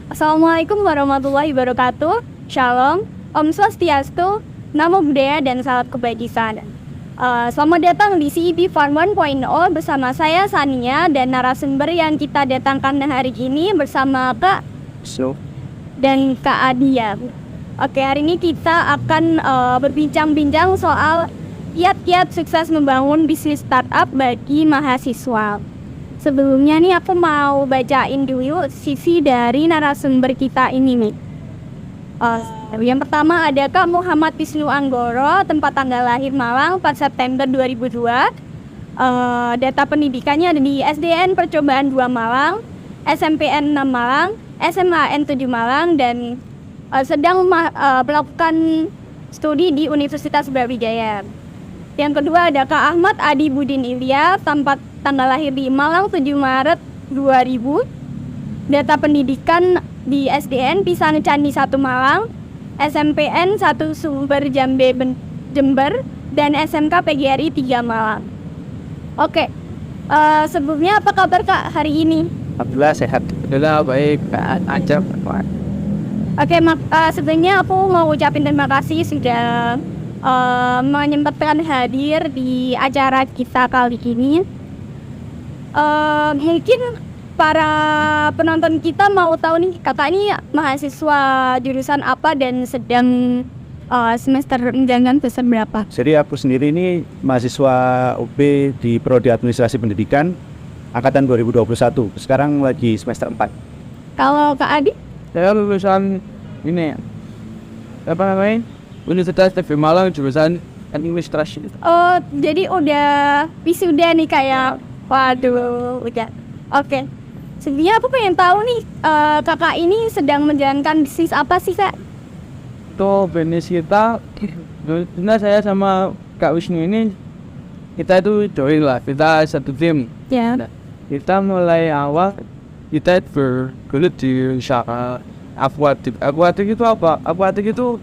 Assalamualaikum warahmatullahi wabarakatuh. Shalom, Om Swastiastu, Namo Buddhaya dan salam kebajikan. Selamat datang di CEB Farm 1.0 bersama saya Sania dan narasumber yang kita datangkan hari ini bersama Kak dan Kak Adia. Oke, hari ini kita akan berbincang-bincang soal kiat-kiat sukses membangun bisnis startup bagi mahasiswa. Sebelumnya nih aku mau bacain dulu sisi dari narasumber kita ini nih. Yang pertama ada Kak Muhammad Wisnu Anggoro, tempat tanggal lahir Malang 4 September 2002. Data pendidikannya ada di SDN Percobaan 2 Malang, SMPN 6 Malang, SMAN 7 Malang, dan sedang melakukan studi di Universitas Brawijaya. Yang kedua ada Kak Ahmad Adi Budin Ilya, tempat tanggal lahir di Malang 7 Maret 2000. Data pendidikan di SDN Pisang Candi 1 Malang, SMPN 1 Sumber Jember, dan SMK PGRI 3 Malang. Oke, sebelumnya apa kabar Kak hari ini? Alhamdulillah sehat. Alhamdulillah baik. Aja. Oke, sebenarnya aku mau ucapin terima kasih sudah menyempatkan hadir di acara kita kali ini. Mungkin para penonton kita mau tahu nih, kakak ini mahasiswa jurusan apa dan sedang semester menjalankan semester berapa? Jadi aku sendiri ini mahasiswa UB di Prodi Administrasi Pendidikan angkatan 2021. Sekarang lagi semester 4. Kalau Kak Adi? Saya lulusan ini apa namanya? Universitas Negeri Malang jurusan Administrasi. Oh, jadi udah wisuda nih kayak. Waduh, udah. Oke. Sebenarnya aku pengen tahu nih, kakak ini sedang menjalankan bisnis apa sih, Kak? Tuh bisnis kita, sebenarnya saya sama Kak Wisnu ini kita itu join lah, kita satu tim. Ya. Nah, kita mulai awal kita bergelut di usaha aquatic. Aquatic itu apa? Aquatic itu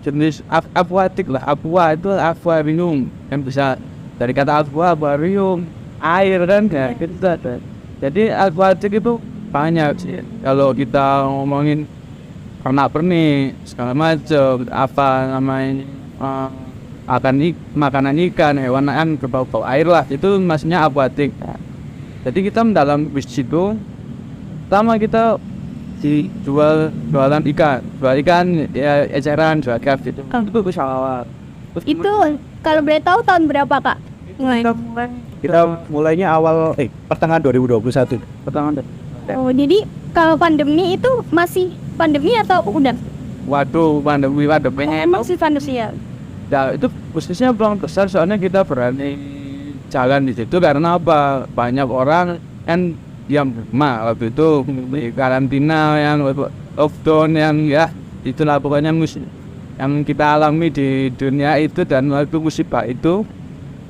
jenis aquatic lah. Aqua itu aquarium yang bisa dari kata aquarium air kan ya kita. Jadi aquatic itu banyak sih. Kalau kita ngomongin pernak-pernik segala macam, apa namanya makanan ikan, hewan berbau-bau air lah, itu maksudnya aquatic. Jadi kita dalam bisnis itu pertama kita jualan ikan ya, eceran, jual gas itu usaha. Itu kalau boleh tahu tahun berapa, Kak? Kita mulainya pertengahan 2021. Pertama. Oh, jadi kalau pandemi itu masih pandemi atau udah? Waduh, pandemi. Emang sih pandemi ya? Ya, itu khususnya belum besar soalnya kita berani jalan di situ karena apa? Banyak orang kan diam rumah waktu itu, karantina yang lockdown yang ya itulah pokoknya yang kita alami di dunia itu. Dan waktu musibah itu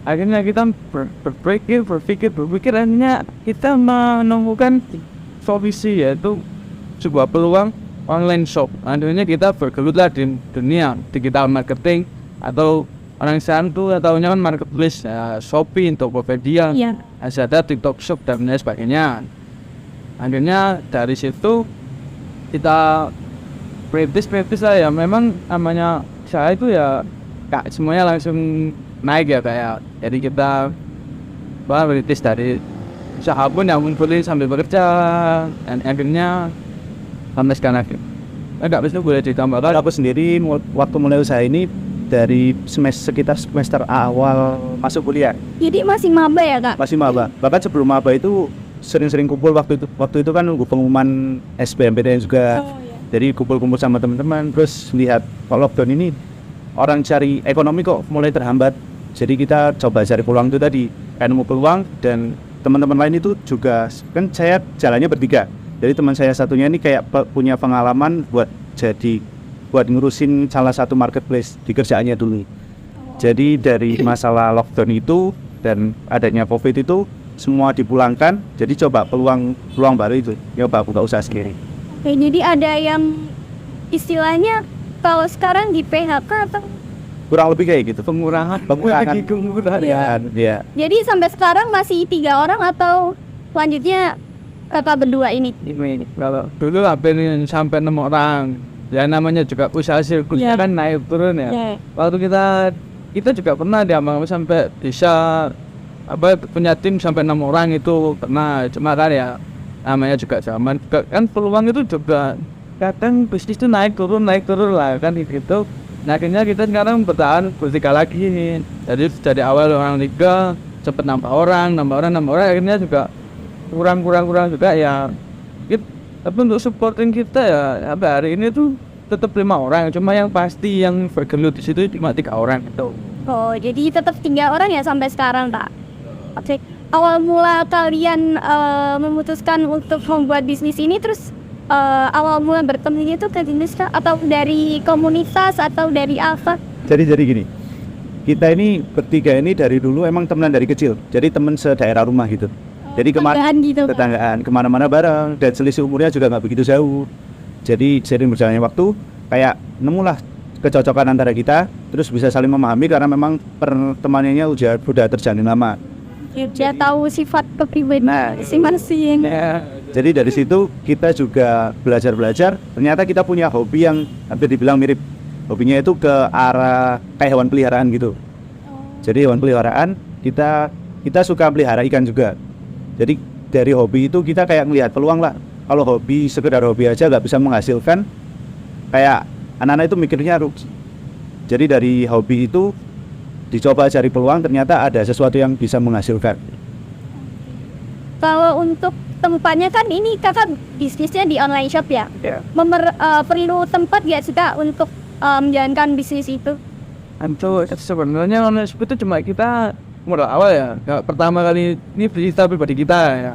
akhirnya kita berpikir akhirnya kita menemukan solusi, yaitu sebuah peluang online shop. Akhirnya kita bergelutlah di dunia digital marketing, atau orang sekarang tuh tahunya kan marketplace, Shopee, Tokopedia, Lazada, TikTok Shop dan lain sebagainya. Akhirnya dari situ kita practice lah ya. Memang namanya saya itu ya Kak, semuanya langsung naik ya kayak. Jadi kita practice dari usaha pun yang ngumpulin sambil bekerja, dan akhirnya sampai sekarang. Enggak bisa boleh ditambahkan. Aku sendiri waktu mulai usaha ini dari sekitar semester awal masuk kuliah. Jadi masih maba ya, Kak? Masih maba. Bahkan sebelum maba itu sering-sering kumpul waktu itu. Waktu itu kan nunggu pengumuman SBMPTN juga. Oh, iya. Jadi kumpul-kumpul sama teman-teman, terus lihat kalau lockdown ini orang cari ekonomi kok mulai terhambat. Jadi kita coba cari peluang itu tadi. Nemu peluang, dan teman-teman lain itu juga kan saya jalannya bertiga. Jadi teman saya satunya ini kayak punya pengalaman buat ngurusin salah satu marketplace di kerjaannya dulu. Jadi dari masalah lockdown itu dan adanya COVID itu semua dipulangkan. Jadi coba peluang baru itu, coba buka usaha sendiri. Oke, jadi ada yang istilahnya kalau sekarang di PHK atau Kurang lebih kayak gitu. pengurangan Ya. jadi sampai sekarang masih 3 orang atau selanjutnya kakak berdua ini? Ini kalau dulu hampir sampai 6 orang. Ya namanya juga usaha sirkus Iya. kan naik turun ya. Iya. Waktu kita juga pernah diambang sampai bisa punya tim sampai 6 orang itu pernah. Cuma kan ya namanya juga zaman kan peluang itu juga kadang bisnis itu naik turun lah kan gitu. Nah akhirnya kita sekarang bertahan bertiga lagi. Jadi dari awal orang 3 sempat nambah orang akhirnya juga kurang juga ya. Tapi untuk supporting kita ya sampai hari ini tuh tetap 5 orang. Cuma yang pasti yang bergelut di situ cuma 3 orang itu. Oh, jadi tetap 3 orang ya sampai sekarang, tak? Oke. Awal mula kalian memutuskan untuk membuat bisnis ini, terus awal mula bertemunya itu ke bisnis kah? Atau dari komunitas atau dari apa? Jadi gini, kita ini bertiga ini dari dulu emang temenan dari kecil. Jadi temen sedaerah rumah gitu. Jadi Tetanggaan gitu, Kak? tetanggaan kemana-mana bareng, dan selisih umurnya juga nggak begitu jauh. Jadi sering berjalannya waktu kayak nemulah kecocokan antara kita, terus bisa saling memahami karena memang pertemanannya udah terjalin lama. Dia tahu sifat kepribadian Nah, masing-masing. Ya, Jadi dari situ kita juga belajar. Ternyata kita punya hobi yang hampir dibilang mirip. Hobinya itu ke arah kayak hewan peliharaan gitu. Jadi hewan peliharaan kita suka pelihara ikan juga. Jadi dari hobi itu kita kayak melihat peluang lah. Kalau hobi sekedar hobi aja nggak bisa menghasilkan, kayak anak-anak itu mikirnya rugi. Jadi dari hobi itu dicoba cari peluang, ternyata ada sesuatu yang bisa menghasilkan. Kalau untuk tempatnya kan ini kakak bisnisnya di online shop ya? Ya. Perlu tempat gak sih kak untuk menjalankan bisnis itu? Itu sebenarnya online shop itu cuma kita modal awal ya. Pertama kali ini kita pribadi kita ya.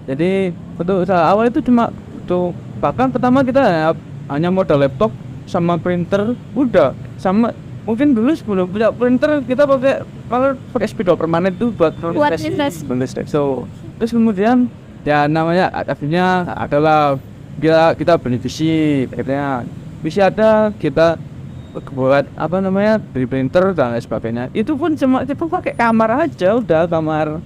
Jadi untuk usaha awal itu cuma untuk bahkan pertama kita ya, hanya modal laptop sama printer udah, sama mungkin dulu sebelum punya printer kita pakai spidol permanen itu buat Business. So terus kemudian ya namanya akhirnya adalah kita beneficiary, akhirnya bisa ada kita buat beli printer dan lain sebagainya. Itu pun cuma pakai kamar aja, udah kamar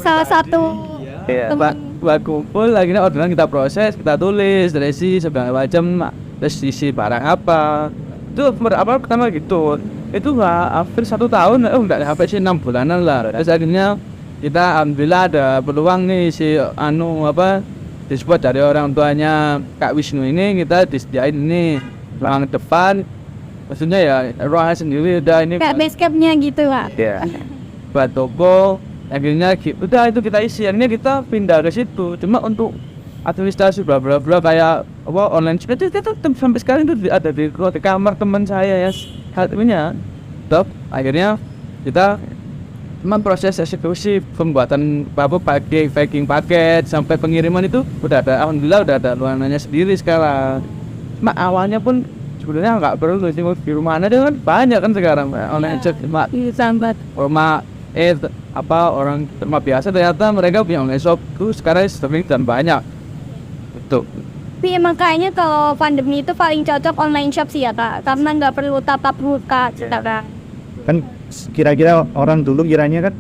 Salah satu ya, buat kumpul akhirnya orderan kita proses, kita tulis resi segala macam, terus isi barang apa itu pertama gitu. Itu hampir 1 tahun, enggak sampai sih 6 bulanan lah. Terus akhirnya kita alhamdulillah ada peluang nih disebut dari orang tuanya Kak Wisnu ini, kita disediain ini ruangan depan, maksudnya ya ruangan sendiri udah ini kayak base campnya gitu kak? Ya. buat toko. Akhirnya udah itu kita isi, akhirnya kita pindah ke situ. Cuma untuk administrasi bla kayak online shop itu sampai sekarang itu ada di kamar teman saya ya satunya. Top akhirnya kita proses eksekusi pembuatan packing paket sampai pengiriman itu udah ada, alhamdulillah udah ada ruangannya sendiri sekarang. Awalnya pun sebenarnya nggak perlu sih, di rumah aja kan banyak kan sekarang online shop. Sambat. Rumah orang rumah biasa ternyata mereka punya online shop tuh sekarang sering dan banyak. Betul. Tapi emang kayaknya kalau pandemi itu paling cocok online shop sih ya kak, karena nggak perlu tatap muka kak. Kan kira-kira orang dulu kiranya kan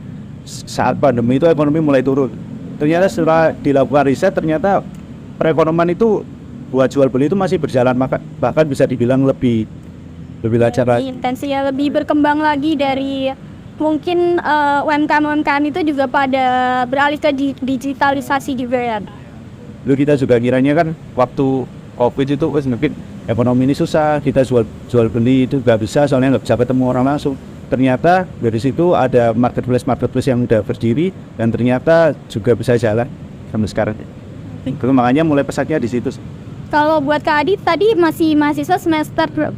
saat pandemi itu ekonomi mulai turun. Ternyata setelah dilakukan riset, ternyata perekonomian itu buat jual beli itu masih berjalan, bahkan bisa dibilang lebih lancar lagi. Intensinya lebih berkembang lagi, dari mungkin UMKM itu juga pada beralih ke digitalisasi juga ya. Dulu kita juga kiranya kan waktu COVID itu mungkin ekonomi ini susah, kita jual beli itu nggak bisa, soalnya nggak bisa ketemu orang langsung. Ternyata dari situ ada marketplace yang udah berdiri dan ternyata juga bisa jalan sampai sekarang. Itu makanya mulai pesatnya di situ. Kalau buat Kak Adit tadi masih mahasiswa semester 4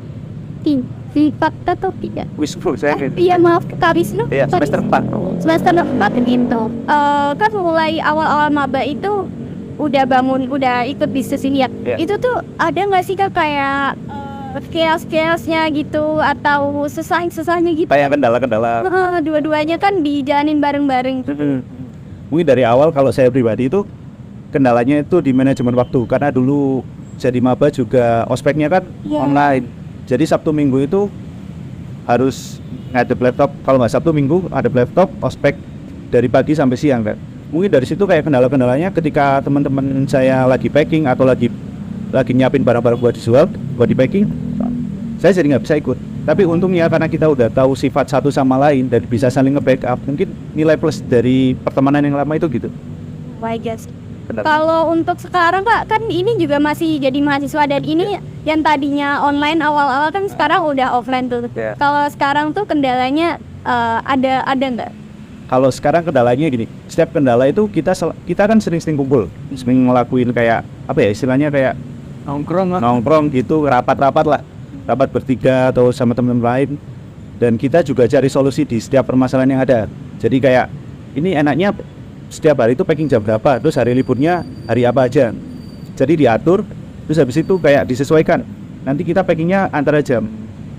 atau 3? Wisnu saya Iya maaf Kak Wisnu. Iya, semester 4. Semester 4 gitu. Kan mulai awal-awal maba itu udah ikut bisnis ini ya. Iya. Itu tuh ada nggak sih Kak kayak chaos-chaosnya gitu atau susahnya gitu? Kayak kendala-kendala. Dua-duanya kan dijalanin bareng-bareng. Mungkin dari awal kalau saya pribadi itu kendalanya itu di manajemen waktu, karena dulu jadi maba juga ospeknya kan online. Jadi Sabtu Minggu itu harus ngadep laptop, kalau nggak Sabtu Minggu ada laptop ospek dari pagi sampai siang kan. mungkin dari situ kayak kendala-kendalanya ketika teman-teman saya lagi packing atau lagi nyiapin barang-barang buat dijual, buat di packing, saya jadi nggak bisa ikut. Tapi untungnya karena kita udah tahu sifat satu sama lain dan bisa saling nge-backup, mungkin nilai plus dari pertemanan yang lama itu gitu. I guess. Benar. Kalau untuk sekarang Kak, kan ini juga masih jadi mahasiswa dan ini yang tadinya online awal-awal kan sekarang udah offline tuh. Yeah. Kalau sekarang tuh kendalanya ada nggak? Kalau sekarang kendalanya gini, setiap kendala itu kita kan sering kumpul, sering ngelakuin kayak apa ya istilahnya kayak nongkrong gitu, rapat-rapat lah, rapat bertiga atau sama teman-teman lain, dan kita juga cari solusi di setiap permasalahan yang ada. Jadi kayak ini enaknya setiap hari itu packing jam berapa, terus hari liburnya hari apa aja. Jadi diatur, terus habis itu kayak disesuaikan. Nanti kita packingnya antara jam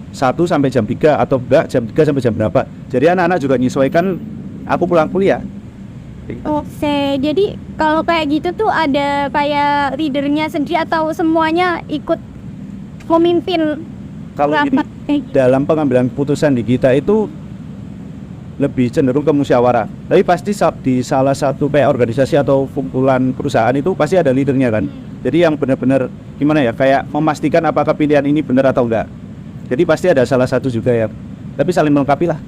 1 sampai jam 3 atau enggak jam 3 sampai jam berapa. Jadi anak-anak juga menyesuaikan aku pulang kuliah. Oke, jadi kalau kayak gitu tuh ada kayak leadernya sendiri atau semuanya ikut memimpin Kalau ini rapat? dalam pengambilan keputusan di kita itu lebih cenderung ke musyawarah. Tapi pasti di salah satu kayak organisasi atau kumpulan perusahaan itu pasti ada leadernya kan. Jadi yang benar-benar gimana ya, kayak memastikan apakah pilihan ini benar atau enggak. Jadi pasti ada salah satu juga yang, tapi saling melengkapi lah.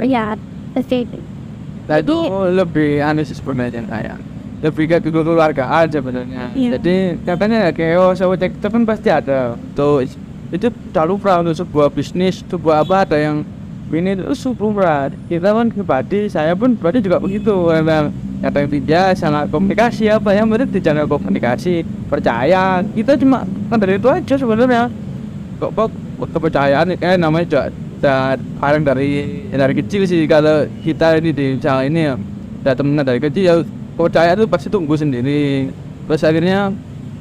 Iya, pasti. Nah itu lebih aneh sih sebenarnya kayak lebih ke keluarga aja benernya. Iya. Jadi katanya kayak sama itu kan pasti ada. Tuh itu terlalu untuk sebuah bisnis, sebuah apa ada yang ini itu super. Kita kan pribadi, saya pun pribadi juga begitu. Ada yang tidak sangat komunikasi apa yang berarti jangan komunikasi percaya. Kita cuma kan dari itu aja sebenarnya. Kok kepercayaan namanya dan barang dari kecil sih. Kalau kita ini di channel ini ya ada temennya dari kecil ya kepercayaan itu pasti tumbuh sendiri. Terus akhirnya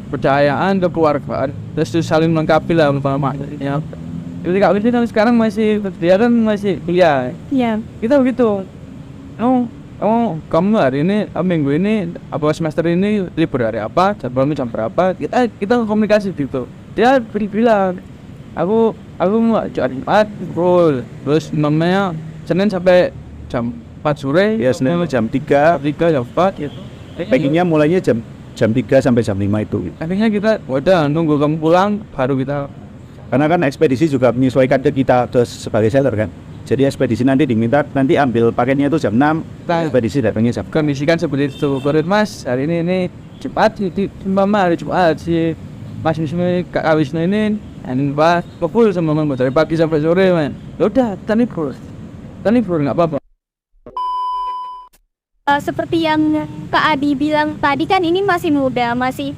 percayaan ke keluarga, terus saling melengkapi lah umpamanya. Jadi kalau kita sekarang dia kan masih kuliah. Iya. Kita begitu. Kamu hari ini minggu ini apa semester ini libur hari apa? Jam berapa? Kita komunikasi gitu. Dia bilang, aku mau Jumat, bro. Terus namanya Senin sampai jam 4 sore. Ya Senin jam 3, jam 4 gitu. packingnya mulainya jam 3 sampai jam 5 itu. Akhirnya kita udah nunggu kamu pulang baru kita. Karena kan ekspedisi juga menyesuaikan ke kita sebagai seller kan. Jadi ekspedisi nanti diminta nanti ambil paketnya itu jam 6, ekspedisi datangnya jam. Kondisikan seperti itu. Baru Mas, hari ini cepat di Mama hari Jumat si Mas ini Kak Wisnu ini Pak kumpul sama Mama dari pagi sampai sore man. Udah, tani bro nggak apa-apa. Seperti yang Kak Adi bilang tadi kan ini masih muda, masih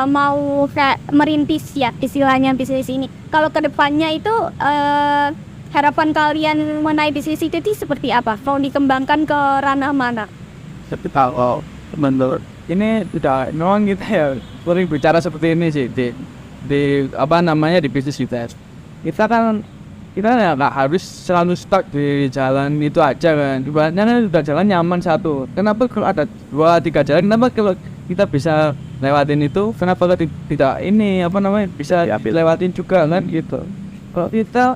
mau merintis ya istilahnya bisnis ini. Kalau kedepannya itu harapan kalian mengenai bisnis itu seperti apa? Mau dikembangkan ke ranah mana? Tapi kalau menurut ini sudah memang kita ya sering bicara seperti ini sih di apa namanya di bisnis kita. Kita ya nggak harus selalu stuck di jalan itu aja kan. Ibaratnya kan udah jalan nyaman satu. Kenapa kalau ada 2-3 jalan? Kenapa kalau kita bisa lewatin itu? Kenapa kalau tidak ini apa namanya bisa lewatin juga kan gitu? Kalau kita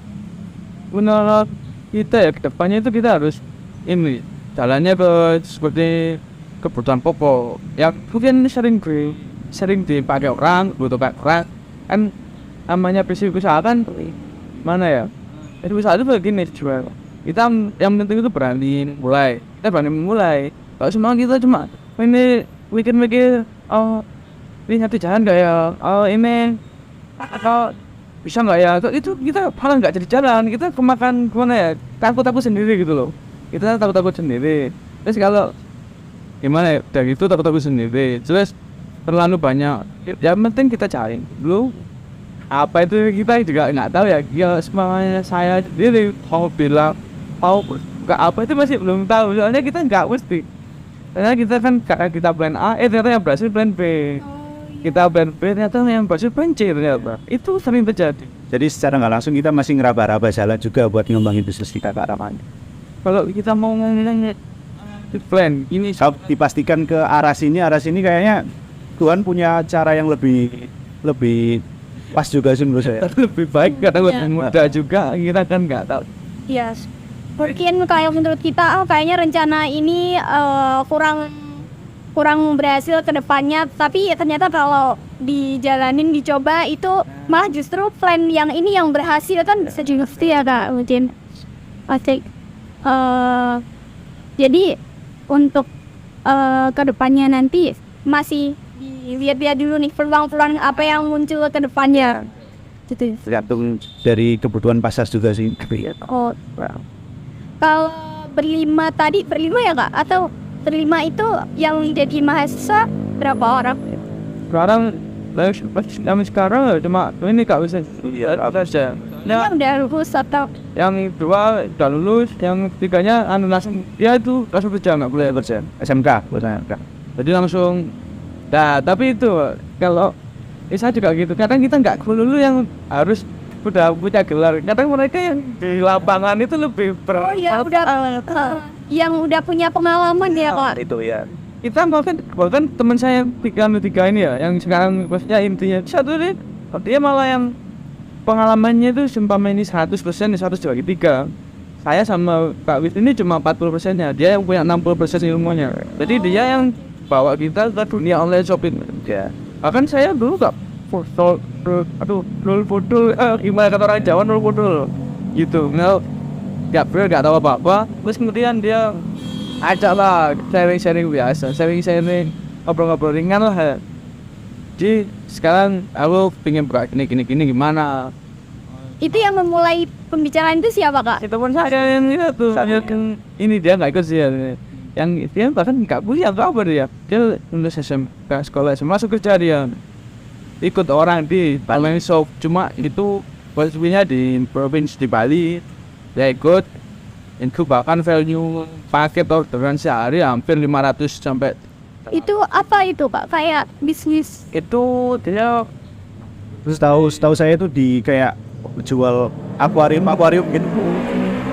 menurut kita ya kedepannya itu kita harus ini jalannya seperti kebutuhan pokok yang mungkin sering dipakai orang, butuhkan orang kan namanya bisnis usaha kan mana ya? Jadi usaha itu begini jual. Kita yang penting itu berani mulai. Kita berani memulai. Kalau semua kita cuma ini mikir ini nanti jalan nggak ya? Ini atau bisa nggak ya? Itu kita malah nggak jadi jalan. Kita kemakan gimana ya? Takut sendiri gitu loh. Kita takut sendiri. Terus kalau gimana ya? Dari itu takut sendiri. Terus terlalu banyak. Yang penting kita cari dulu. Apa itu kita juga nggak tahu ya. Ya semuanya saya sendiri mau bilang mau buka apa itu masih belum tahu. Soalnya kita nggak mesti. Karena kita kan kita plan A, ternyata yang berhasil plan B. Kita plan B ternyata yang berhasil plan C ternyata. Itu sering terjadi. Jadi secara nggak langsung kita masih ngeraba-raba jalan juga buat ngembangin bisnis kita ke arah mana. Kalau kita mau ngomongin plan ini dipastikan ke arah sini kayaknya Tuhan punya cara yang lebih pas juga sih menurut saya. Lebih baik karena muda juga kita kan nggak tahu. Yes. Mungkin kayak menurut kita kayaknya rencana ini kurang kurang berhasil ke depannya, tapi ternyata kalau dijalanin dicoba itu malah justru plan yang ini yang berhasil kan bisa juga ya Kak mungkin. Asik. Jadi untuk kedepannya nanti masih dilihat-lihat dulu nih peluang-peluang apa yang muncul ke depannya. Gitu. Tergantung dari kebutuhan pasar juga sih. Oh, kalau berlima ya Kak? Atau berlima itu yang jadi mahasiswa berapa orang? Sekarang cuma ini Kak bisa ada aja. Yang udah lulus atau Yang dua udah lulus, yang tiganya langsung dia itu langsung kerja nggak boleh kerja. SMK. Jadi langsung. Nah tapi itu kalau saya juga gitu. Kadang kita nggak dulu yang harus udah punya gelar. Kadang mereka yang di lapangan itu lebih oh ya udah yang udah punya pengalaman ya Kak. Itu ya. Kita bahkan teman saya tiga ini ya, yang sekarang maksudnya intinya satu nih, dia malah yang pengalamannya itu seumpama ini 100% 100 dibagi 3. Saya sama Kak Wis ini cuma 40%-nya, dia yang punya 60% ilmunya. Jadi dia yang bawa kita ke dunia online shopping. Ya. Bahkan saya dulu gak nol foto, gimana kata orang Jawa nol foto gitu. Gak tahu apa-apa. Terus kemudian dia ajak lah sharing biasa, sharing ngobrol-ngobrol ringan lah. Jadi sekarang aku pengen buka gini gimana? Itu yang memulai pembicaraan itu siapa Kak? Si teman saya yang itu yang ini dia nggak ikut sih ya. Yang dia bahkan nggak kuliah apa dia lulus SMK sekolah masuk kerja dia ikut orang di online shop, cuma itu posisinya di provinsi di Bali. Dia ikut bahkan value paket orderan sehari hampir 500 sampai. Itu apa itu Pak? Kayak bisnis? Itu dia Terus tahu saya itu di kayak jual akuarium gitu.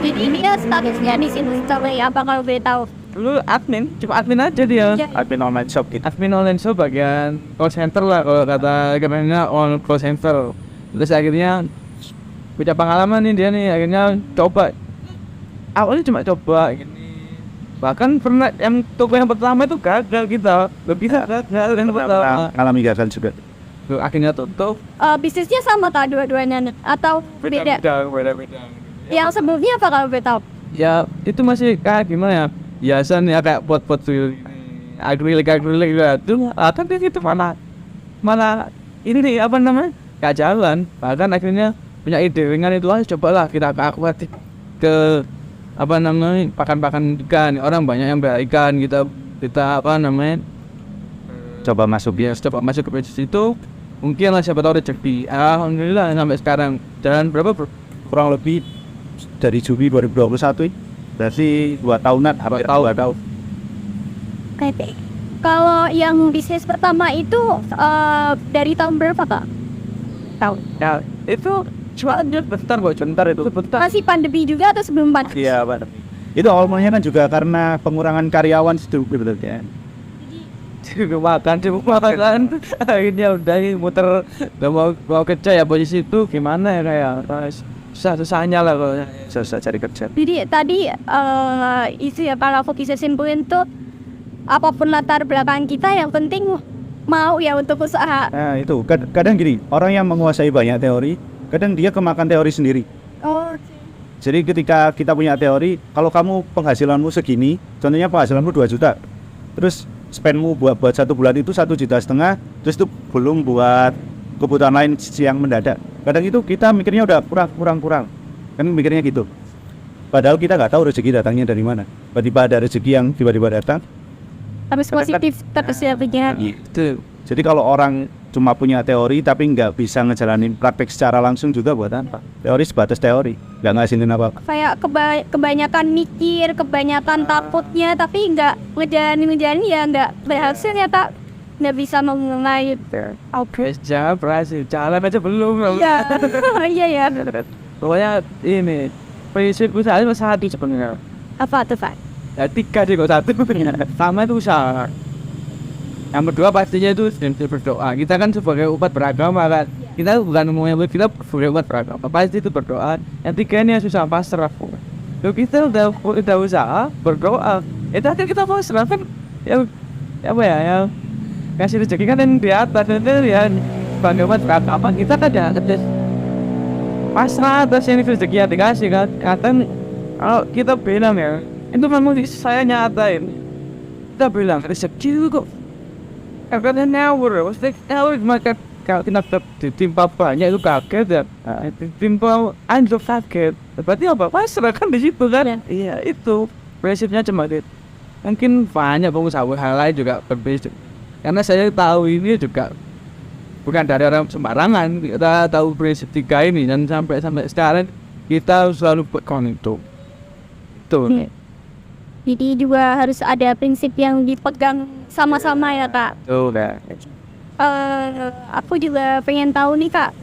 Jadi dia statusnya di sini sampai apa kalau boleh tahu? dulu cuma admin aja dia. Ya. Admin online shop gitu. Admin online shop bagian call center lah kalau kata kerennya on call center. Terus akhirnya punya pengalaman nih dia nih, akhirnya coba. Awalnya cuma coba gini. Bahkan pernah yang toko yang pertama itu gagal kita. Gagal yang pertama. Alami gagal juga. Tuh, akhirnya tutup. Bisnisnya sama tak dua-duanya atau beda? Beda. Yang sebelumnya apa kalau boleh tahu? Ya itu masih kayak gimana ya? Hiasan ya kayak pot-pot tuh. Akrilik gitu. Kan di situ mana ini nih apa namanya? Gak jalan. Bahkan akhirnya punya ide dengan itu aja cobalah kita akuatif ke apa namanya pakan ikan. Orang banyak yang bela ikan, kita apa namanya Coba masuk ya, coba masuk ke bisnis itu mungkin lah siapa tahu rezeki. Alhamdulillah sampai sekarang jalan berapa bro? kurang lebih dari Juli 2021 ini. Berarti 2 tahunan, hampir 2 tahun. Oke. Kalau yang bisnis pertama itu dari tahun berapa Kak? Tahun. Ya itu cuma bentar itu. Masih pandemi juga atau sebelum pandemi? Iya, Pak. Itu awalnya kan juga karena pengurangan karyawan situ sebetulnya. Makan akhirnya udah muter mau kerja ya posisi itu gimana ya kayak susahnya lah kalau Susah cari kerja. Jadi tadi itu ya kalau aku bisa simpulin tuh apapun latar belakang kita yang penting mau ya untuk usaha. Nah itu kadang gini, orang yang menguasai banyak teori kadang dia kemakan teori sendiri. Oh. Jadi ketika kita punya teori, kalau kamu penghasilanmu segini, contohnya penghasilanmu 2 juta, terus spendmu buat 1 bulan itu 1,5 juta, terus itu belum buat kebutuhan lain yang mendadak. Kadang itu kita mikirnya udah kurang, kan mikirnya gitu. Padahal kita nggak tahu rezeki datangnya dari mana. Tiba-tiba ada rezeki yang tiba-tiba datang. Harus positif terus ya pikiran. Itu. Jadi kalau orang cuma punya teori tapi nggak bisa ngejalanin praktek secara langsung juga buat apa? Teori sebatas teori, nggak ngasilin apa-apa. Kayak kebanyakan mikir, kebanyakan takutnya tapi nggak ngejalanin ya nggak berhasil ya tak, nggak bisa mengenai. Oke, jangan berhasil, jalan aja belum. Iya, iya ya. Pokoknya ini prinsip usaha itu satu sebenarnya. Apa tuh Pak? Ya 3 sih kok, 1 sama itu usaha. Yang kedua pastinya itu berdoa. Kita kan sebagai umat beragama kan, kita bukan ngomongnya kita sebagai umat beragama, pasti itu berdoa. Yang 3 ini yang susah pasrah. Kalau kita udah usaha berdoa, itu akhirnya kita pasrah kan. Ya apa ya, yang kasih rezeki kan yang di atas itu ya, bagaimana apa kita kan ya pasrah atas yang rezeki yang dikasih kan. Kadang kalau kita bilang ya, itu memang saya nyatain, kita bilang rezeki itu kok karena ngawur, maksudnya ngawur maka kalau kita ditimpa banyak itu kaget ya, ditimpa anjlok kaget, berarti apa, pasrah kan di situ kan. Iya itu prinsipnya cuma itu. Mungkin banyak pengusaha hal lain juga berbeda, karena saya tahu ini juga bukan dari orang sembarangan. Kita tahu prinsip 3 ini dan sampai sekarang kita selalu pegang itu. Jadi juga harus ada prinsip yang dipegang sama-sama ya Kak. Tuh kan. Aku juga pengen tahu nih Kak,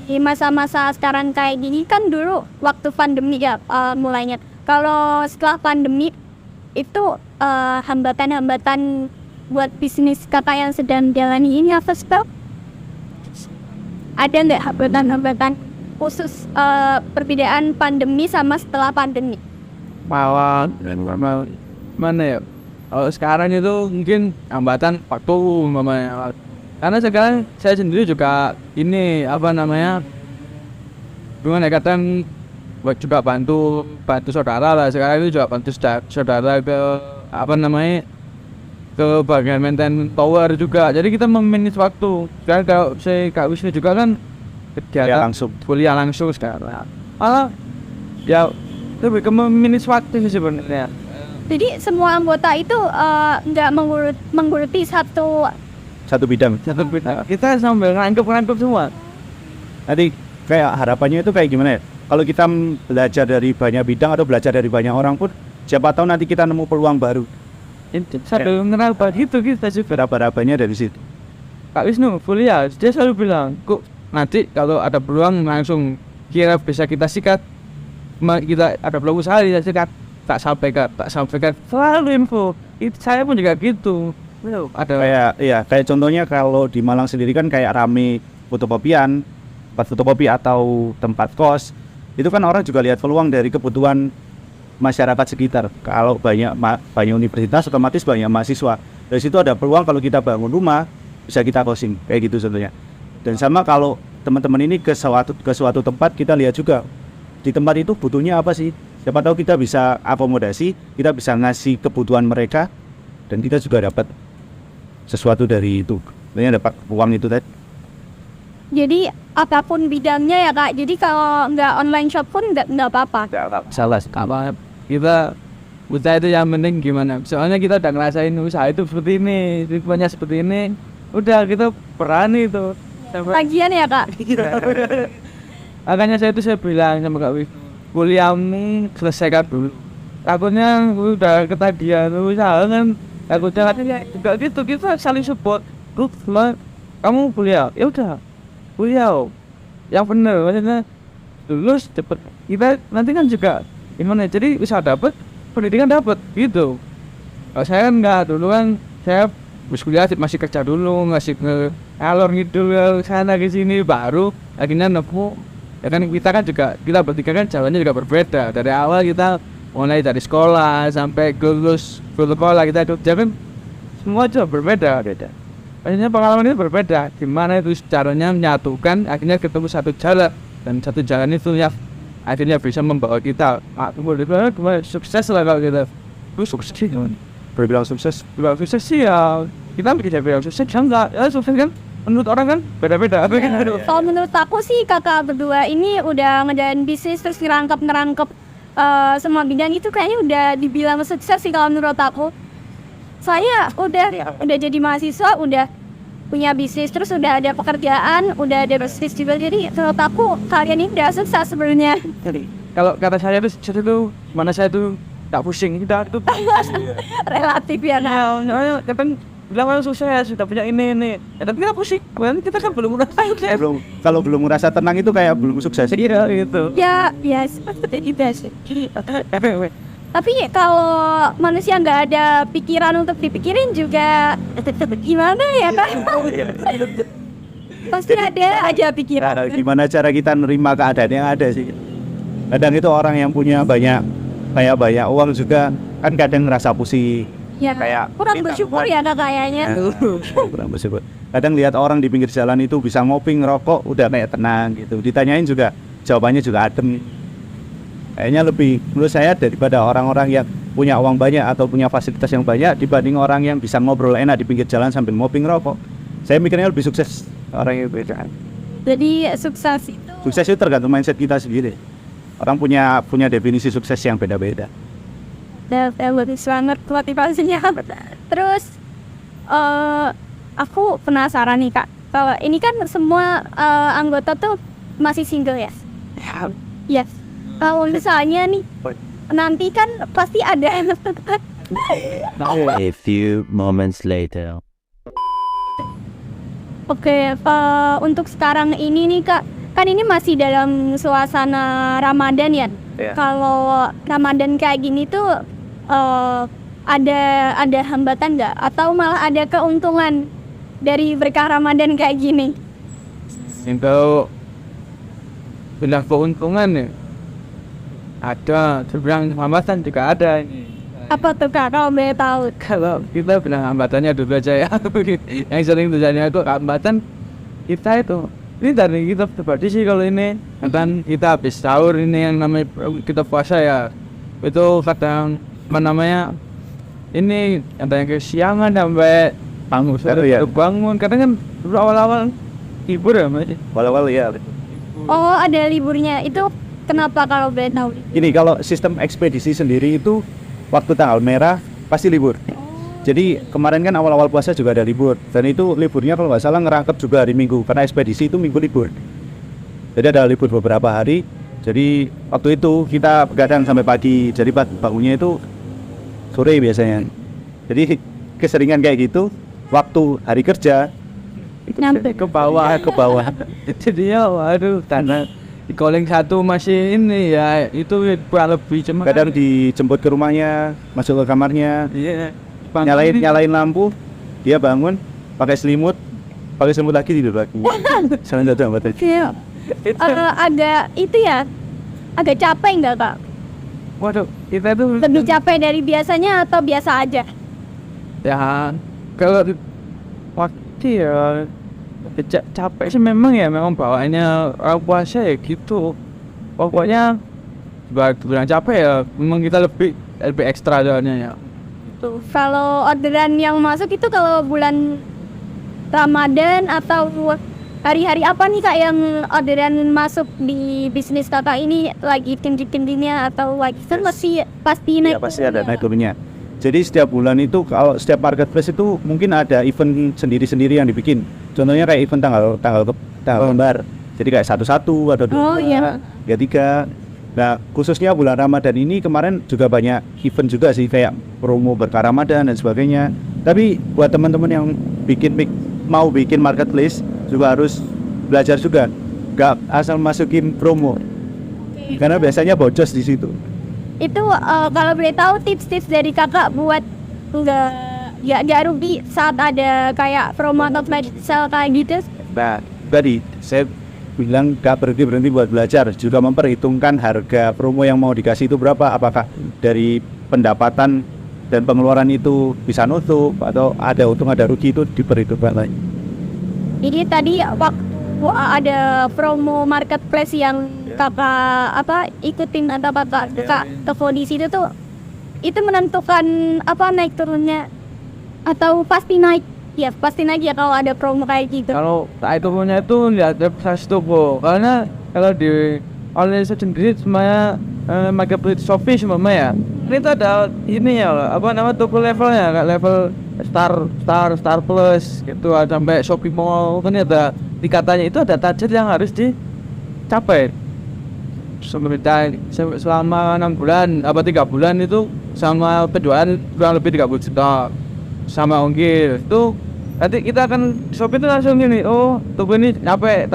di masa-masa sekarang kayak gini kan dulu waktu pandemi ya mulainya. Kalau setelah pandemi itu hambatan-hambatan buat bisnis Kakak yang sedang jalani ini apa sih Kak? Ada nggak hambatan-hambatan khusus perbedaan pandemi sama setelah pandemi? Mana ya? Kalau sekarang itu mungkin hambatan waktu namanya. Karena sekarang saya sendiri juga ini apa namanya, gimana ya, kadang juga bantu saudara lah. Sekarang itu juga bantu saudara ke apa namanya, ke bagian maintain tower juga. Jadi kita memanage waktu. Sekarang kalau saya Kak Wisnu juga kan kegiatan kuliah langsung sekarang. Malah ya lebih ke memanage waktu sih sebenarnya. Jadi semua anggota itu nggak menggeluti Satu bidang. Kita sambil nganggep semua. Nanti kayak harapannya itu kayak gimana ya? Kalau kita belajar dari banyak bidang atau belajar dari banyak orang pun, siapa tahu nanti kita nemu peluang baru. Sambil ngeraba gitu kita juga. Raba-rabanya dari situ. Kak Wisnu kuliah, dia selalu bilang, kok nanti kalau ada peluang langsung kira bisa kita sikat. Kita ada peluang usaha kita sikat, tak sampaikan selalu info. Saya pun juga gitu. Ada kayak contohnya kalau di Malang sendiri kan kayak rame fotokopian, tempat fotokopi atau tempat kos. Itu kan orang juga lihat peluang dari kebutuhan masyarakat sekitar. Kalau banyak universitas otomatis banyak mahasiswa. Dari situ ada peluang kalau kita bangun rumah bisa kita closing kayak gitu contohnya. Dan sama kalau teman-teman ini ke suatu tempat, kita lihat juga di tempat itu butuhnya apa sih. Siapa tahu kita bisa akomodasi, kita bisa ngasih kebutuhan mereka, dan kita juga dapat sesuatu dari itu. Sebenarnya dapat uang itu tadi. Jadi apapun bidangnya ya Kak. Jadi kalau nggak online shop pun nggak apa-apa. Salah apa kita usaha itu yang penting gimana. Soalnya kita udah ngerasain usaha itu seperti ini, ritmenya seperti ini. Udah kita berani itu. Lagian ya Kak. Makanya saya bilang sama Kak Wisnu, kuliahmu selesaikan dulu. Takutnya udah ketagihan usaha kan. Takutnya juga gitu, kita saling support. Kamu kuliah, ya udah kuliah yang bener, maksudnya lulus cepet. Kita nanti kan juga gimana, jadi usaha dapat, pendidikan dapat gitu. Kalau saya kan enggak, dulu kan saya habis kuliah masih kerja dulu, ngasih ngalor gitu sana ke sini, baru akhirnya nemu. Ya kan kita kan juga, kita bertiga kan jalannya juga berbeda. Dari awal kita mulai dari sekolah sampai lulus sekolah, kita itu kan semua juga berbeda. Maksudnya pengalaman itu berbeda. Gimana itu caranya menyatukan, akhirnya ketemu satu jalan, dan satu jalan itu ya akhirnya bisa membawa kita sukses lah kalau kita. Itu sukses sih, Berbilang sukses sih ya. Kita bisa bilang sukses, enggak? Ya sukses kan? Menurut orang kan beda-beda. Kalau menurut aku sih kakak berdua ini udah ngejalanin bisnis terus ngerangkep semua bidang itu kayaknya udah dibilang sukses sih kalau menurut aku. Saya udah jadi mahasiswa, udah punya bisnis, terus udah ada pekerjaan, udah ada bisnis juga. Jadi menurut aku kalian ini udah sukses sebenarnya. Kalau kata saya itu mana saya tuh tak pusing, kita itu Relatif ya Kak. kadang bilang sukses, sudah punya ini. Ya, tapi kita pusing, kita kan belum merasa sukses. Kalau belum merasa tenang itu kayak belum sukses. Iya gitu. Ya seperti itu sih. Tapi kalau manusia nggak ada pikiran untuk dipikirin juga gimana ya Kak? Pasti ada aja pikiran. Nah, gimana cara kita nerima keadaan yang ada sih. Kadang itu orang yang punya banyak uang juga kan kadang ngerasa pusing. Ya, Kayak kurang minta bersyukur buat- ya Kak kayaknya. kurang bersyukur. Kadang lihat orang di pinggir jalan itu bisa ngopi ngerokok udah kayak tenang gitu, ditanyain juga jawabannya juga adem. Kayaknya lebih menurut saya daripada orang-orang yang punya uang banyak atau punya fasilitas yang banyak dibanding orang yang bisa ngobrol enak di pinggir jalan sambil ngopi ngerokok. Saya mikirnya lebih sukses orang yang beda. Jadi sukses itu Sukses itu tergantung mindset kita sendiri. Orang punya definisi sukses yang beda-beda. bagus banget motivasinya. Terus aku penasaran nih Kak. Kalau ini kan semua anggota tuh masih single ya? Yes. Kalau misalnya nih nanti kan pasti ada A few moments later. Oke, untuk sekarang ini nih Kak, kan ini masih dalam suasana Ramadan ya. Iya. Kalau Ramadan kayak gini tuh ada hambatan nggak? Atau malah ada keuntungan dari berkah Ramadan kayak gini? Untuk bilang keuntungan ya ada, terbilang hambatan juga ada ini. Apa tuh Kak, kalau boleh tahu? Kalau kita bilang hambatannya dulu aja ya. Yang sering terjadi itu hambatan kita itu. Ini tadi kita seperti sih kalau ini kan kita habis sahur ini yang namanya kita puasa ya. Itu kadang apa namanya ini ada yang kesiangan sampai bangun Ya. bangun kadang kan dulu awal-awal libur ya Mas. Walau ya. Oh, ada liburnya. Itu kenapa kalau boleh tahu? Ini kalau sistem ekspedisi sendiri itu waktu tanggal merah pasti libur. Jadi kemarin kan awal-awal puasa juga ada libur, dan itu liburnya kalau nggak salah ngerangkep juga hari Minggu karena ekspedisi itu Minggu libur. Jadi ada libur beberapa hari. Jadi waktu itu kita begadang sampai pagi. Jadi bangunnya itu sore biasanya. Jadi keseringan kayak gitu. Waktu hari kerja Nyampe. ke bawah jadinya waduh tanah di calling satu masih ini ya itu kurang lebih cuma kadang dijemput ke rumahnya, masuk ke kamarnya, iya nyalain lampu, dia bangun pakai selimut lagi tidur lagi. Salah satu hambatan. Kayak agak itu ya, agak capek nggak Kak? waduh kita tuh Lebih capek dari biasanya atau biasa aja? ya kalau waktu ya capek sih memang ya memang bawaannya orang puasa ya gitu pokoknya bilang capek ya memang kita lebih ekstra soalnya ya. Tuh, kalau orderan yang masuk itu kalau bulan Ramadan atau hari-hari apa nih Kak yang orderan masuk di bisnis Kakak ini lagi tinggi-tingginya atau lagi kan masih pasti naik? Ya pasti ada naik turunnya. Jadi setiap bulan itu kalau setiap marketplace itu mungkin ada event sendiri-sendiri yang dibikin. Contohnya kayak event tanggal kembar. Jadi kayak 11 atau 2, Oh iya. 3. Nah, khususnya bulan Ramadan ini kemarin juga banyak event juga sih kayak promo berkah Ramadan dan sebagainya. Tapi buat teman-teman yang mau bikin marketplace juga harus belajar juga. Gak asal masukin promo. Karena biasanya bocos di situ. Itu kalau boleh tahu tips-tips dari Kakak buat nggak rugi saat ada kayak promo atau flash sale kayak gitu? Nah, tadi saya bilang gak berhenti buat belajar, juga memperhitungkan harga promo yang mau dikasih itu berapa, apakah dari pendapatan dan pengeluaran itu bisa nutup atau ada untung ada rugi, itu diperhitungkan lagi. Jadi tadi waktu ada promo marketplace yang Kakak ikutin atau Kakak toko di situ tuh itu menentukan naik turunnya atau pasti naik? Ya pasti naik ya kalau ada promo kayak gitu. Kalau itu punya itu lihat website toko karena kalau di online sendiri semuanya marketplace Shopee semuanya ya ini tuh ada ini ya toko levelnya kayak level star plus gitu ada sampai Shopee Mall kan ada dikatanya itu ada target yang harus dicapai selama 6 bulan 3 bulan itu sama penjualan kurang lebih 30 juta sama ongkir itu nanti kita akan Shopee itu langsung gini toko ini nyampe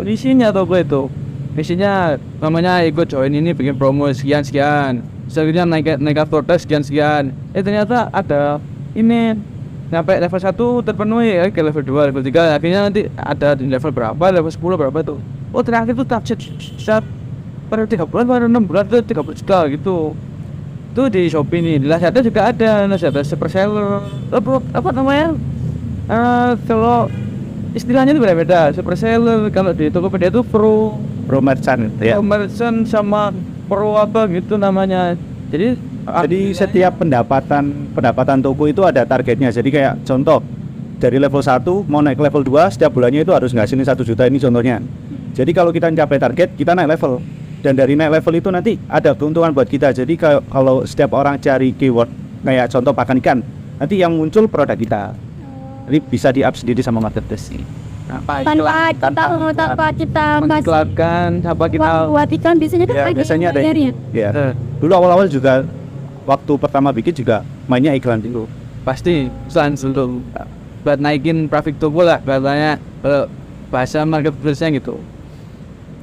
misinya toko itu misinya namanya ikut join ini bikin promo sekian selanjutnya naik produk sekian ternyata ada ini sampai level 1 terpenuhi ke level 2 level 3 akhirnya nanti ada di level berapa level 10 berapa itu terakhir itu target per 3 bulan per 6 bulan itu 30 juta gitu itu di Shopee nih, di Lazada juga ada, Lazada super seller, apa namanya? Kalau istilahnya itu beda-beda, super seller. Kalau di Tokopedia itu pro Merchant ya. merchant sama pro apa gitu namanya. Jadi Setiap pendapatan toko itu ada targetnya. Jadi kayak contoh dari level 1 mau naik level 2 setiap bulannya itu harus ngasihin 1 juta, ini contohnya. Jadi kalau kita mencapai target, kita naik level. Dan dari naik level itu nanti ada keuntungan buat kita. Jadi kalau setiap orang cari keyword kayak contoh pakan ikan, nanti yang muncul produk kita. Jadi bisa di up sendiri sama marketplace. tanpa kita mengiklankan, apa kita buat iklan biasanya kan Ya, biasanya ada. bayarnya. Ya. Dulu awal-awal juga waktu pertama bikin juga mainnya iklan dulu. pasti langsung buat naikin traffic toko lah, katanya bahasa marketplace-nya gitu.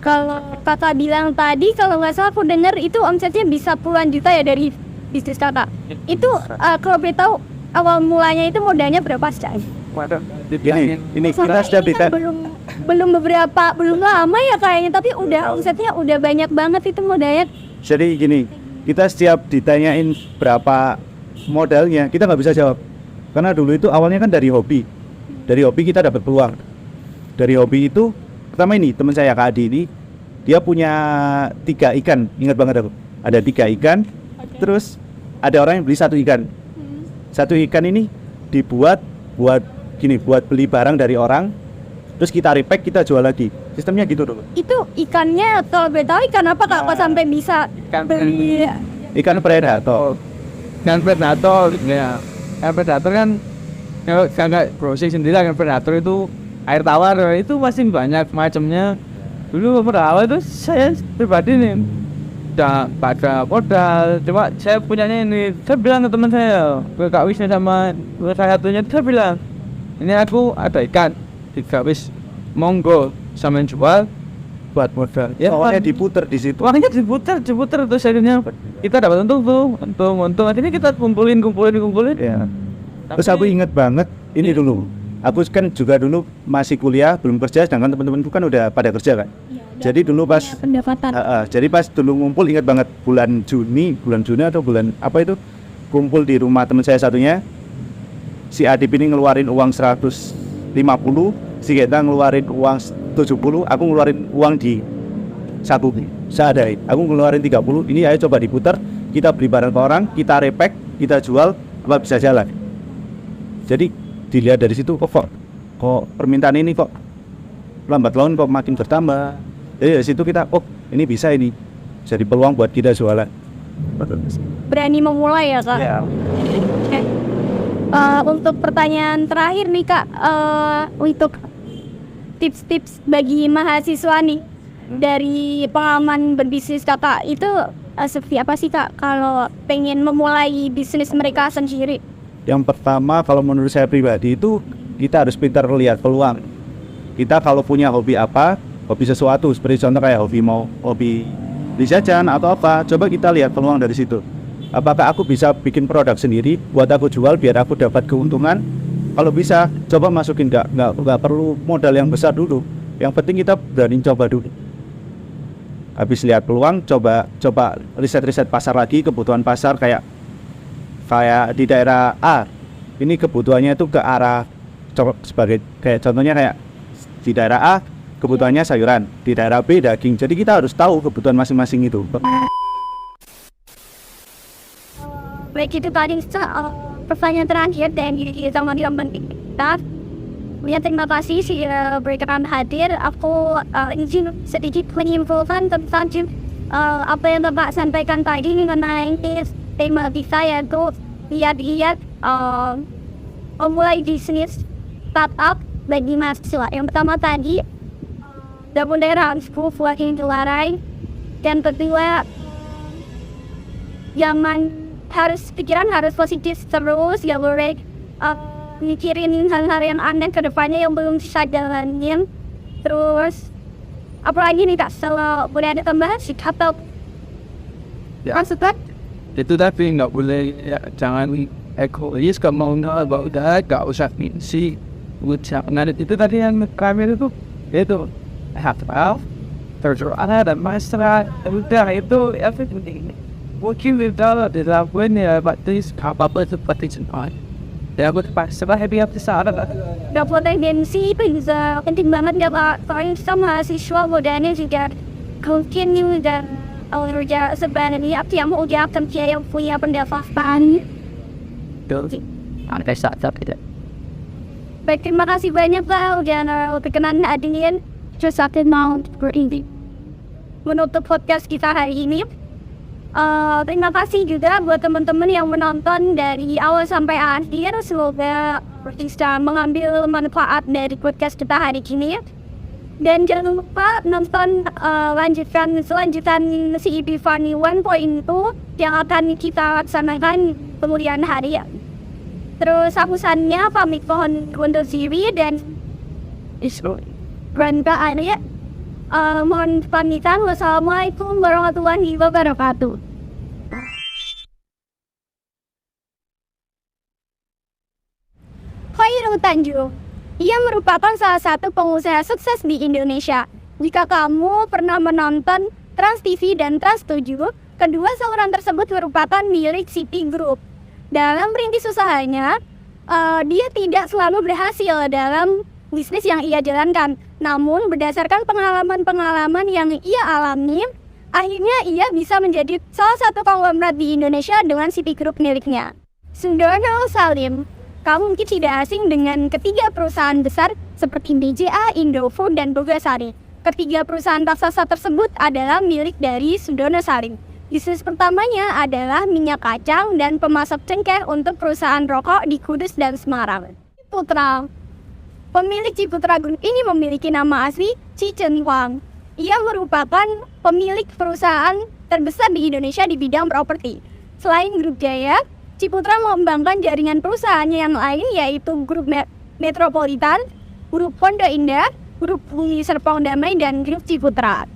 Kalau kakak bilang tadi, kalau nggak salah aku dengar itu omsetnya bisa puluhan juta ya dari bisnis kakak. Itu kalau boleh tahu awal mulanya itu modalnya berapa sih? Waduh, Ini kita setiap Ini kan belum lama ya kayaknya, tapi udah omsetnya udah banyak banget itu modalnya. Jadi gini, kita setiap ditanyain berapa modalnya, kita nggak bisa jawab. Karena dulu itu awalnya kan dari hobi. Dari hobi kita dapat peluang. Dari hobi itu, pertama ini teman saya Kak Adi ini, dia punya 3 ikan, ingat banget aku. Ada 3 ikan, terus ada orang yang beli 1 ikan. 1 ikan ini dibuat buat beli barang dari orang, terus kita repack, kita jual lagi. Sistemnya gitu dulu. Itu ikannya kalau boleh tahu ikan apa kak? Kok sampai bisa beli? Ikan predator. Kan predator ya. Kan predator kan nggak browsing sendiri. Kan predator itu air tawar, itu masih banyak macamnya. Dulu awal itu saya pribadi nih udah pada modal, cuma saya punyanya ini. Saya bilang ke teman saya, ke Kak Wisnya sama salah satunya, saya bilang ini aku ada ikan di Kak Wis, monggo sama jual buat modal. Ya, Soalnya diputer di situ. uangnya diputar terus akhirnya kita dapat untung. Akhirnya kita kumpulin. Ya. Terus aku inget banget ini dulu. Aku kan juga dulu masih kuliah, belum kerja, sedangkan teman-temanku kan udah pada kerja kan. Jadi dulu pas Pendapatan. jadi pas dulu ngumpul, ingat banget bulan Juni atau bulan apa itu, kumpul di rumah teman saya satunya. Si Adip ini ngeluarin uang 150, si Geta ngeluarin uang 70, aku ngeluarin uang di satu seadai. Aku ngeluarin 30. Ini ayo coba diputar, kita beli barang ke orang, kita repack, kita jual, apa bisa jalan. Jadi dilihat dari situ, kok permintaan ini kok lambat laun kok makin bertambah. Jadi dari situ kita, ini bisa, ini jadi peluang buat kita jualan. Berani memulai ya kak. Ya. Oke. Untuk pertanyaan terakhir nih kak, untuk tips-tips bagi mahasiswa nih dari pengalaman berbisnis kakak itu seperti apa sih kak kalau pengen memulai bisnis mereka sendiri? Yang pertama, kalau menurut saya pribadi itu kita harus pintar lihat peluang. Kita kalau punya hobi apa, hobi sesuatu, seperti contoh kayak hobi beli jajan atau apa, coba kita lihat peluang dari situ. Apakah aku bisa bikin produk sendiri buat aku jual biar aku dapat keuntungan? Kalau bisa, coba masukin, nggak perlu modal yang besar dulu. Yang penting kita berani coba dulu. Habis lihat peluang, coba riset pasar lagi, kebutuhan pasar kayak di daerah A. Ini kebutuhannya itu ke arah sebagai kayak contohnya kayak di daerah A kebutuhannya sayuran, di daerah B daging. Jadi kita harus tahu kebutuhan masing-masing itu. Baik, itu tadi pertanyaan terakhir dari sama kita. Ya, terima kasih berkenan hadir. Aku izin sedikit menyimpulkan tentang apa yang Bapak sampaikan tadi mengenai tema kita, yaitu lihat memulai bisnis startup bagi mahasiswa. Yang pertama tadi, benar harus working dilarai, dan kedua pikiran harus positif terus, ya boleh mikirin hal-hal yang aneh ke depannya yang belum bisa jalanin. Terus apalagi nih kak, kalau boleh ada tambahan sih atau maksudnya Itu tapi nggak boleh ya, jangan egois, kalau mau nggak usah misi jangan. Itu tadi yang kami itu hafal terus ada dan masalah udah itu everything mungkin kita dilakukan ya berarti apa seperti cepat. Ya aku terpaksa happy up saat ada. Potensi itu bisa penting banget ya Pak. Soalnya kita mahasiswa mudanya juga continue dan kerja sebenarnya apa yang mau dilakukan yang punya pendapatan. Ada saat tidak. Baik, terima kasih banyak Pak udah berkenan hadirin. Terus aku mau berhenti menutup podcast kita hari ini. Terima kasih juga buat teman-teman yang menonton dari awal sampai akhir. Semoga bisa mengambil manfaat dari podcast kita hari ini. Dan jangan lupa nonton selanjutan CEP Funny 1.2 yang akan kita laksanakan kemudian hari. Terus aku Sania pamit pohon undur diri dan Randa Arya. Mohon pamitan. Wassalamualaikum warahmatullahi wabarakatuh. Khairul Tanjung. Ia merupakan salah satu pengusaha sukses di Indonesia. Jika kamu pernah menonton Trans TV dan Trans 7, kedua saluran tersebut merupakan milik City Group. Dalam merintis usahanya, dia tidak selalu berhasil dalam bisnis yang ia jalankan. Namun berdasarkan pengalaman-pengalaman yang ia alami, akhirnya ia bisa menjadi salah satu konglomerat di Indonesia dengan City Group miliknya. Sundono Salim, kamu mungkin tidak asing dengan ketiga perusahaan besar seperti BCA, Indofood, dan Bogasari. Ketiga perusahaan raksasa tersebut adalah milik dari Sundono Salim. Bisnis pertamanya adalah minyak kacang dan pemasok cengkeh untuk perusahaan rokok di Kudus dan Semarang. Putra, pemilik Ciputra Group ini memiliki nama asli Ci Chen Huang. Ia merupakan pemilik perusahaan terbesar di Indonesia di bidang properti. Selain Grup Jaya, Ciputra mengembangkan jaringan perusahaannya yang lain yaitu Grup Metropolitan, Grup Pondok Indah, Grup Bumi Serpong Damai, dan Grup Ciputra.